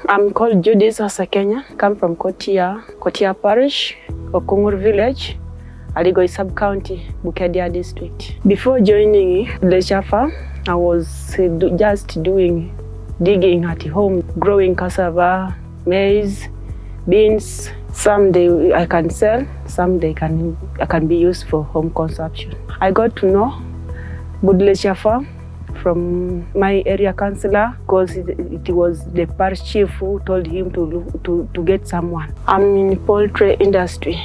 I'm called Judith Asekenye. Come from Kotia parish, Okungur village, Aligoi sub-county, Bukedea District. Before joining Leisure Farm, I was just digging at home, growing cassava, maize, beans. Some day I can sell, some day I can be used for home consumption. I got to know Gudie Leisure Farm from my area councillor, because it was the parish chief who told him to get someone. I'm in poultry industry,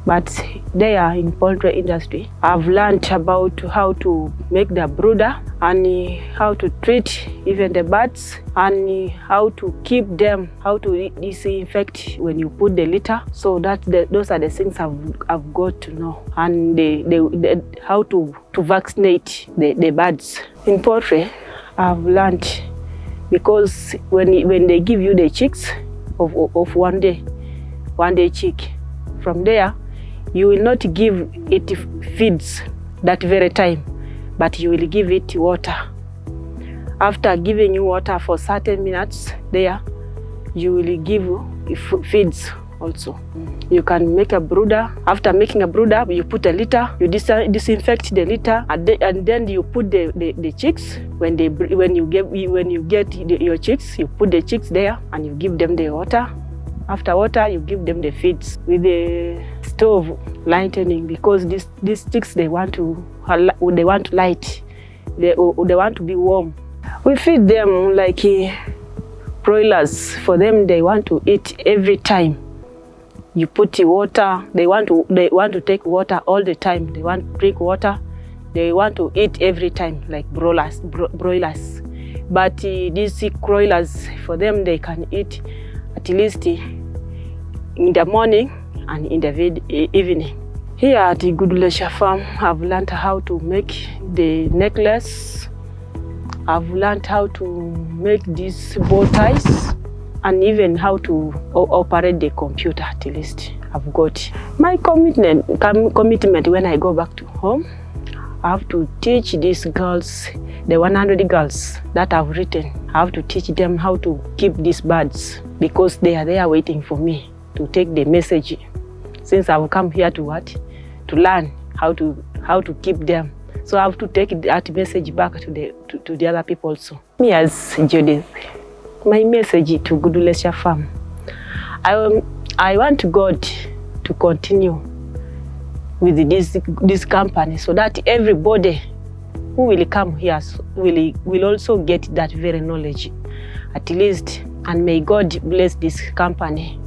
but there in poultry industry, I've learned about how to make the brooder and how to treat even the birds and how to keep them, how to disinfect when you put the litter. So those are the things I've got to know, and how to vaccinate the birds. In poultry, I've learned, because when they give you the chicks of one day chick, from there you will not give it feeds that very time, but you will give it water. After giving you water for certain minutes there, you will give feeds also. You can make a brooder. After making a brooder, you put a litter, you disinfect the litter, and then you put the chicks. When you get your chicks, you put the chicks there and you give them the water. After water, you give them the feeds with the stove lightening, because these chicks, they want light, they want to be warm. We feed them like broilers. For them, they want to eat every time. You put the water. They want to take water all the time. They want to drink water. They want to eat every time, like broilers. But these broilers, for them, they can eat at least in the morning and in the evening. Here at the Gudie Leisure Farm, I've learned how to make the necklace. I've learned how to make these bow ties, and even how to operate the computer. At least I've got my commitment when I go back to home. I have to teach these girls, the 100 girls that I've written. I have to teach them how to keep these birds, because they are there waiting for me to take the message. Since I've come here to learn how to keep them, so I have to take that message back to the other people also. Me as Judith, my message to Gudie Leisure Farm, I want God to continue with this company, so that everybody who will come here will also get that very knowledge, at least. And may God bless this company